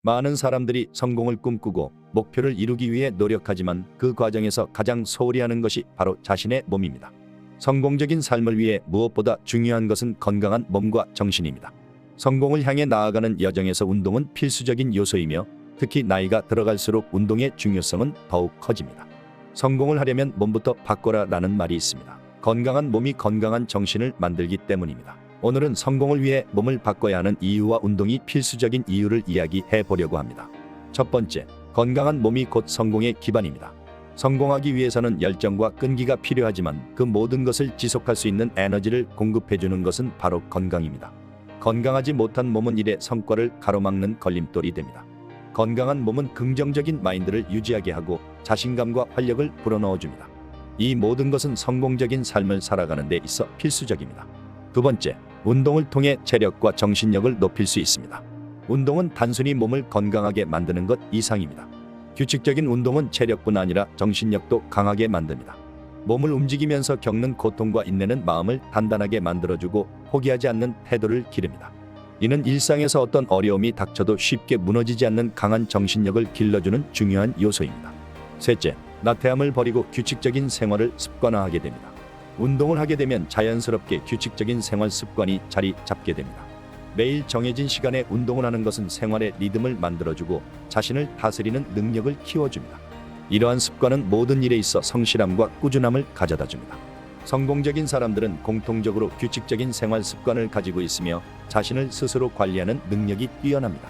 많은 사람들이 성공을 꿈꾸고 목표를 이루기 위해 노력하지만 그 과정에서 가장 소홀히 하는 것이 바로 자신의 몸입니다. 성공적인 삶을 위해 무엇보다 중요한 것은 건강한 몸과 정신입니다. 성공을 향해 나아가는 여정에서 운동은 필수적인 요소이며 특히 나이가 들어갈수록 운동의 중요성은 더욱 커집니다. 성공을 하려면 몸부터 바꿔라라는 말이 있습니다. 건강한 몸이 건강한 정신을 만들기 때문입니다. 오늘은 성공을 위해 몸을 바꿔야 하는 이유와 운동이 필수적인 이유를 이야기해 보려고 합니다. 첫 번째, 건강한 몸이 곧 성공의 기반입니다. 성공하기 위해서는 열정과 끈기가 필요하지만 그 모든 것을 지속할 수 있는 에너지를 공급해주는 것은 바로 건강입니다. 건강하지 못한 몸은 일의 성과를 가로막는 걸림돌이 됩니다. 건강한 몸은 긍정적인 마인드를 유지하게 하고 자신감과 활력을 불어넣어줍니다. 이 모든 것은 성공적인 삶을 살아가는 데 있어 필수적입니다. 두 번째, 운동을 통해 체력과 정신력을 높일 수 있습니다. 운동은 단순히 몸을 건강하게 만드는 것 이상입니다. 규칙적인 운동은 체력뿐 아니라 정신력도 강하게 만듭니다. 몸을 움직이면서 겪는 고통과 인내는 마음을 단단하게 만들어주고 포기하지 않는 태도를 기릅니다. 이는 일상에서 어떤 어려움이 닥쳐도 쉽게 무너지지 않는 강한 정신력을 길러주는 중요한 요소입니다. 셋째, 나태함을 버리고 규칙적인 생활을 습관화하게 됩니다. 운동을 하게 되면 자연스럽게 규칙적인 생활 습관이 자리 잡게 됩니다. 매일 정해진 시간에 운동을 하는 것은 생활의 리듬을 만들어주고 자신을 다스리는 능력을 키워줍니다. 이러한 습관은 모든 일에 있어 성실함과 꾸준함을 가져다줍니다. 성공적인 사람들은 공통적으로 규칙적인 생활 습관을 가지고 있으며 자신을 스스로 관리하는 능력이 뛰어납니다.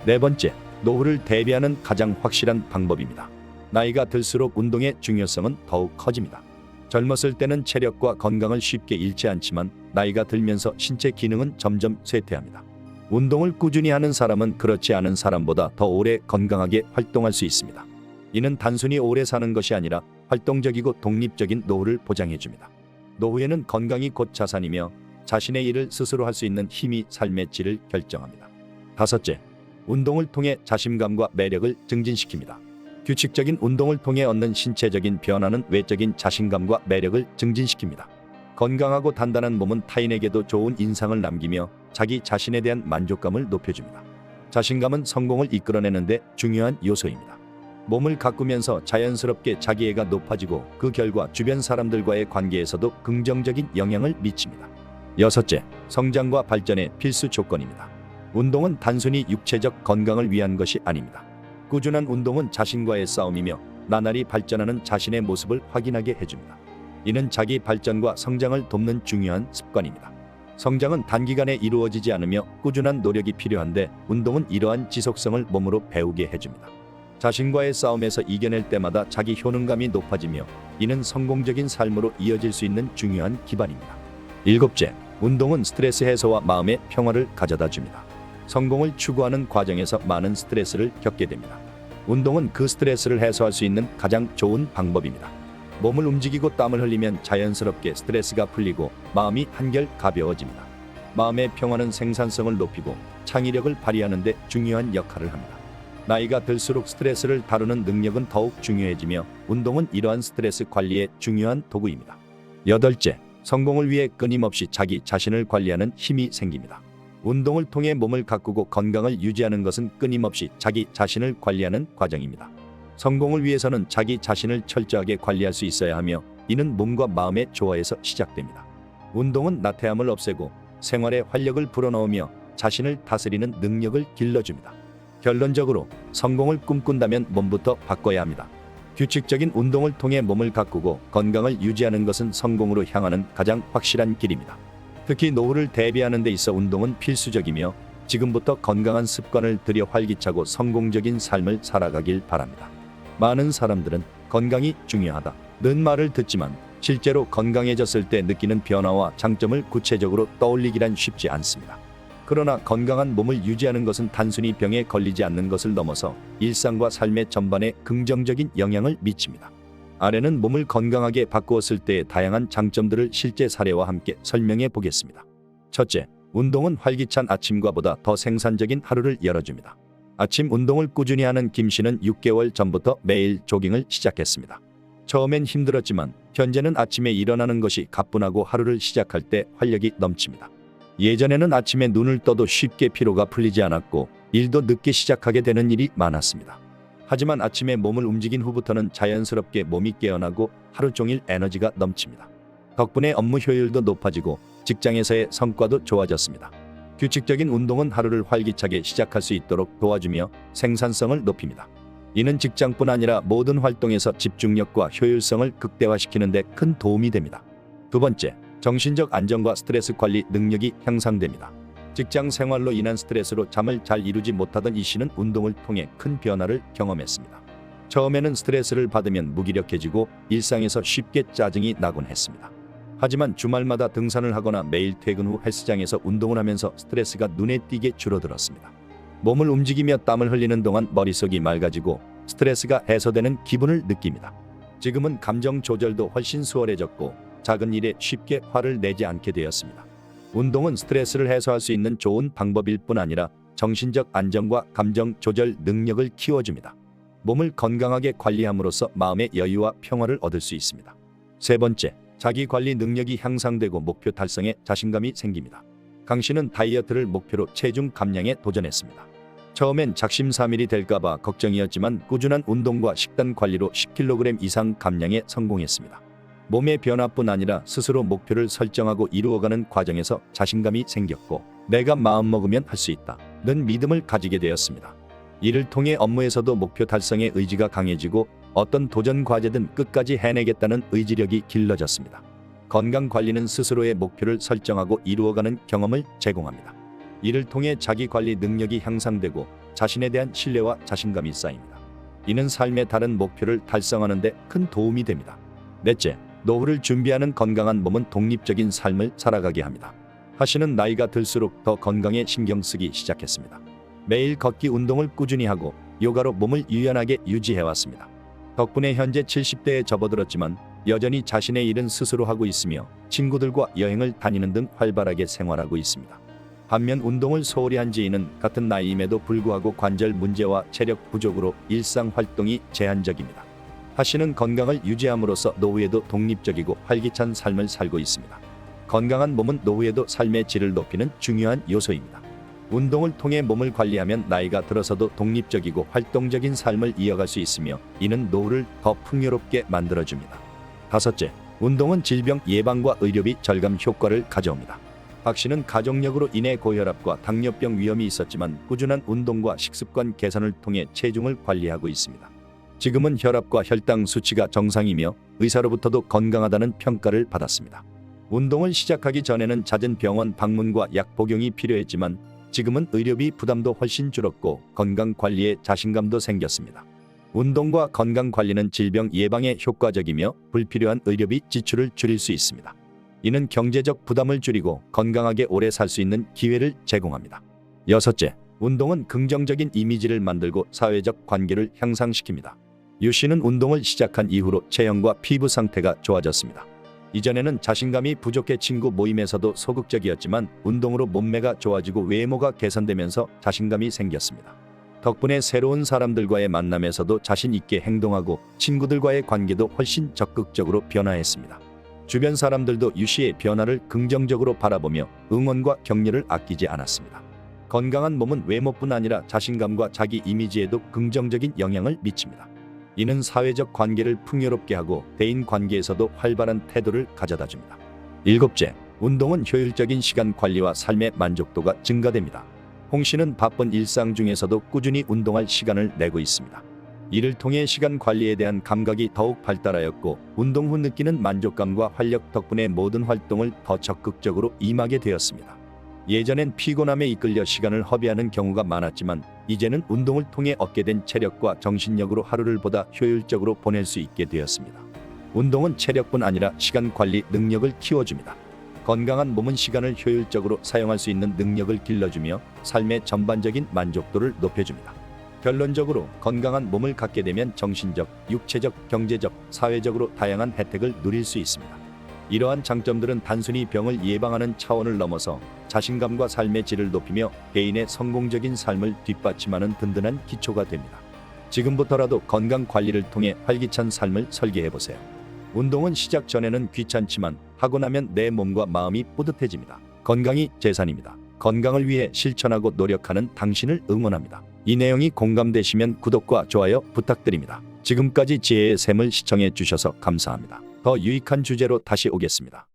네 번째, 노후를 대비하는 가장 확실한 방법입니다. 나이가 들수록 운동의 중요성은 더욱 커집니다. 젊었을 때는 체력과 건강을 쉽게 잃지 않지만 나이가 들면서 신체 기능은 점점 쇠퇴합니다. 운동을 꾸준히 하는 사람은 그렇지 않은 사람보다 더 오래 건강하게 활동할 수 있습니다. 이는 단순히 오래 사는 것이 아니라 활동적이고 독립적인 노후를 보장해줍니다. 노후에는 건강이 곧 자산이며 자신의 일을 스스로 할 수 있는 힘이 삶의 질을 결정합니다. 다섯째, 운동을 통해 자신감과 매력을 증진시킵니다. 규칙적인 운동을 통해 얻는 신체적인 변화는 외적인 자신감과 매력을 증진시킵니다. 건강하고 단단한 몸은 타인에게도 좋은 인상을 남기며 자기 자신에 대한 만족감을 높여줍니다. 자신감은 성공을 이끌어내는 데 중요한 요소입니다. 몸을 가꾸면서 자연스럽게 자기애가 높아지고 그 결과 주변 사람들과의 관계에서도 긍정적인 영향을 미칩니다. 여섯째, 성장과 발전의 필수 조건입니다. 운동은 단순히 육체적 건강을 위한 것이 아닙니다. 꾸준한 운동은 자신과의 싸움이며 나날이 발전하는 자신의 모습을 확인하게 해줍니다. 이는 자기 발전과 성장을 돕는 중요한 습관입니다. 성장은 단기간에 이루어지지 않으며 꾸준한 노력이 필요한데 운동은 이러한 지속성을 몸으로 배우게 해줍니다. 자신과의 싸움에서 이겨낼 때마다 자기 효능감이 높아지며 이는 성공적인 삶으로 이어질 수 있는 중요한 기반입니다. 일곱째, 운동은 스트레스 해소와 마음의 평화를 가져다 줍니다. 성공을 추구하는 과정에서 많은 스트레스를 겪게 됩니다. 운동은 그 스트레스를 해소할 수 있는 가장 좋은 방법입니다. 몸을 움직이고 땀을 흘리면 자연스럽게 스트레스가 풀리고 마음이 한결 가벼워집니다. 마음의 평화는 생산성을 높이고 창의력을 발휘하는 데 중요한 역할을 합니다. 나이가 들수록 스트레스를 다루는 능력은 더욱 중요해지며 운동은 이러한 스트레스 관리의 중요한 도구입니다. 여덟째, 성공을 위해 끊임없이 자기 자신을 관리하는 힘이 생깁니다. 운동을 통해 몸을 가꾸고 건강을 유지하는 것은 끊임없이 자기 자신을 관리하는 과정입니다. 성공을 위해서는 자기 자신을 철저하게 관리할 수 있어야 하며 이는 몸과 마음의 조화에서 시작됩니다. 운동은 나태함을 없애고 생활에 활력을 불어넣으며 자신을 다스리는 능력을 길러줍니다. 결론적으로 성공을 꿈꾼다면 몸부터 바꿔야 합니다. 규칙적인 운동을 통해 몸을 가꾸고 건강을 유지하는 것은 성공으로 향하는 가장 확실한 길입니다. 특히 노후를 대비하는 데 있어 운동은 필수적이며 지금부터 건강한 습관을 들여 활기차고 성공적인 삶을 살아가길 바랍니다. 많은 사람들은 건강이 중요하다는 말을 듣지만 실제로 건강해졌을 때 느끼는 변화와 장점을 구체적으로 떠올리기란 쉽지 않습니다. 그러나 건강한 몸을 유지하는 것은 단순히 병에 걸리지 않는 것을 넘어서 일상과 삶의 전반에 긍정적인 영향을 미칩니다. 아래는 몸을 건강하게 바꾸었을 때의 다양한 장점들을 실제 사례와 함께 설명해 보겠습니다. 첫째, 운동은 활기찬 아침과보다 더 생산적인 하루를 열어줍니다. 아침 운동을 꾸준히 하는 김 씨는 6개월 전부터 매일 조깅을 시작했습니다. 처음엔 힘들었지만 현재는 아침에 일어나는 것이 가뿐하고 하루를 시작할 때 활력이 넘칩니다. 예전에는 아침에 눈을 떠도 쉽게 피로가 풀리지 않았고 일도 늦게 시작하게 되는 일이 많았습니다. 하지만 아침에 몸을 움직인 후부터는 자연스럽게 몸이 깨어나고 하루 종일 에너지가 넘칩니다. 덕분에 업무 효율도 높아지고 직장에서의 성과도 좋아졌습니다. 규칙적인 운동은 하루를 활기차게 시작할 수 있도록 도와주며 생산성을 높입니다. 이는 직장뿐 아니라 모든 활동에서 집중력과 효율성을 극대화시키는 데 큰 도움이 됩니다. 두 번째, 정신적 안정과 스트레스 관리 능력이 향상됩니다. 직장 생활로 인한 스트레스로 잠을 잘 이루지 못하던 이 씨는 운동을 통해 큰 변화를 경험했습니다. 처음에는 스트레스를 받으면 무기력해지고 일상에서 쉽게 짜증이 나곤 했습니다. 하지만 주말마다 등산을 하거나 매일 퇴근 후 헬스장에서 운동을 하면서 스트레스가 눈에 띄게 줄어들었습니다. 몸을 움직이며 땀을 흘리는 동안 머릿속이 맑아지고 스트레스가 해소되는 기분을 느낍니다. 지금은 감정 조절도 훨씬 수월해졌고 작은 일에 쉽게 화를 내지 않게 되었습니다. 운동은 스트레스를 해소할 수 있는 좋은 방법일 뿐 아니라 정신적 안정과 감정 조절 능력을 키워줍니다. 몸을 건강하게 관리함으로써 마음의 여유와 평화를 얻을 수 있습니다. 세 번째, 자기 관리 능력이 향상되고 목표 달성에 자신감이 생깁니다. 강 씨는 다이어트를 목표로 체중 감량에 도전했습니다. 처음엔 작심삼일이 될까봐 걱정이었지만 꾸준한 운동과 식단 관리로 10kg 이상 감량에 성공했습니다. 몸의 변화뿐 아니라 스스로 목표를 설정하고 이루어가는 과정에서 자신감이 생겼고 내가 마음먹으면 할 수 있다는 믿음을 가지게 되었습니다. 이를 통해 업무에서도 목표 달성의 의지가 강해지고 어떤 도전 과제든 끝까지 해내겠다는 의지력이 길러졌습니다. 건강관리는 스스로의 목표를 설정하고 이루어가는 경험을 제공합니다. 이를 통해 자기관리 능력이 향상되고 자신에 대한 신뢰와 자신감이 쌓입니다. 이는 삶의 다른 목표를 달성하는 데 큰 도움이 됩니다. 넷째, 노후를 준비하는 건강한 몸은 독립적인 삶을 살아가게 합니다. 하씨는 나이가 들수록 더 건강에 신경 쓰기 시작했습니다. 매일 걷기 운동을 꾸준히 하고 요가로 몸을 유연하게 유지해왔습니다. 덕분에 현재 70대에 접어들었지만 여전히 자신의 일은 스스로 하고 있으며 친구들과 여행을 다니는 등 활발하게 생활하고 있습니다. 반면 운동을 소홀히 한 지인은 같은 나이임에도 불구하고 관절 문제와 체력 부족으로 일상 활동이 제한적입니다. 하씨는 건강을 유지함으로써 노후에도 독립적이고 활기찬 삶을 살고 있습니다. 건강한 몸은 노후에도 삶의 질을 높이는 중요한 요소입니다. 운동을 통해 몸을 관리하면 나이가 들어서도 독립적이고 활동적인 삶을 이어갈 수 있으며 이는 노후를 더 풍요롭게 만들어줍니다. 다섯째, 운동은 질병 예방과 의료비 절감 효과를 가져옵니다. 박 씨는 가족력으로 인해 고혈압과 당뇨병 위험이 있었지만 꾸준한 운동과 식습관 개선을 통해 체중을 관리하고 있습니다. 지금은 혈압과 혈당 수치가 정상이며 의사로부터도 건강하다는 평가를 받았습니다. 운동을 시작하기 전에는 잦은 병원 방문과 약 복용이 필요했지만 지금은 의료비 부담도 훨씬 줄었고 건강관리에 자신감도 생겼습니다. 운동과 건강관리는 질병 예방에 효과적이며 불필요한 의료비 지출을 줄일 수 있습니다. 이는 경제적 부담을 줄이고 건강하게 오래 살 수 있는 기회를 제공합니다. 여섯째, 운동은 긍정적인 이미지를 만들고 사회적 관계를 향상시킵니다. 유 씨는 운동을 시작한 이후로 체형과 피부 상태가 좋아졌습니다. 이전에는 자신감이 부족해 친구 모임에서도 소극적이었지만 운동으로 몸매가 좋아지고 외모가 개선되면서 자신감이 생겼습니다. 덕분에 새로운 사람들과의 만남에서도 자신 있게 행동하고 친구들과의 관계도 훨씬 적극적으로 변화했습니다. 주변 사람들도 유 씨의 변화를 긍정적으로 바라보며 응원과 격려를 아끼지 않았습니다. 건강한 몸은 외모뿐 아니라 자신감과 자기 이미지에도 긍정적인 영향을 미칩니다. 이는 사회적 관계를 풍요롭게 하고 대인 관계에서도 활발한 태도를 가져다 줍니다. 일곱째, 운동은 효율적인 시간 관리와 삶의 만족도가 증가됩니다. 홍 씨는 바쁜 일상 중에서도 꾸준히 운동할 시간을 내고 있습니다. 이를 통해 시간 관리에 대한 감각이 더욱 발달하였고 운동 후 느끼는 만족감과 활력 덕분에 모든 활동을 더 적극적으로 임하게 되었습니다. 예전엔 피곤함에 이끌려 시간을 허비하는 경우가 많았지만 이제는 운동을 통해 얻게 된 체력과 정신력으로 하루를 보다 효율적으로 보낼 수 있게 되었습니다. 운동은 체력뿐 아니라 시간 관리 능력을 키워줍니다. 건강한 몸은 시간을 효율적으로 사용할 수 있는 능력을 길러주며 삶의 전반적인 만족도를 높여줍니다. 결론적으로 건강한 몸을 갖게 되면 정신적, 육체적, 경제적, 사회적으로 다양한 혜택을 누릴 수 있습니다. 이러한 장점들은 단순히 병을 예방하는 차원을 넘어서 자신감과 삶의 질을 높이며 개인의 성공적인 삶을 뒷받침하는 든든한 기초가 됩니다. 지금부터라도 건강 관리를 통해 활기찬 삶을 설계해보세요. 운동은 시작 전에는 귀찮지만 하고 나면 내 몸과 마음이 뿌듯해집니다. 건강이 재산입니다. 건강을 위해 실천하고 노력하는 당신을 응원합니다. 이 내용이 공감되시면 구독과 좋아요 부탁드립니다. 지금까지 지혜의 샘을 시청해 주셔서 감사합니다. 더 유익한 주제로 다시 오겠습니다.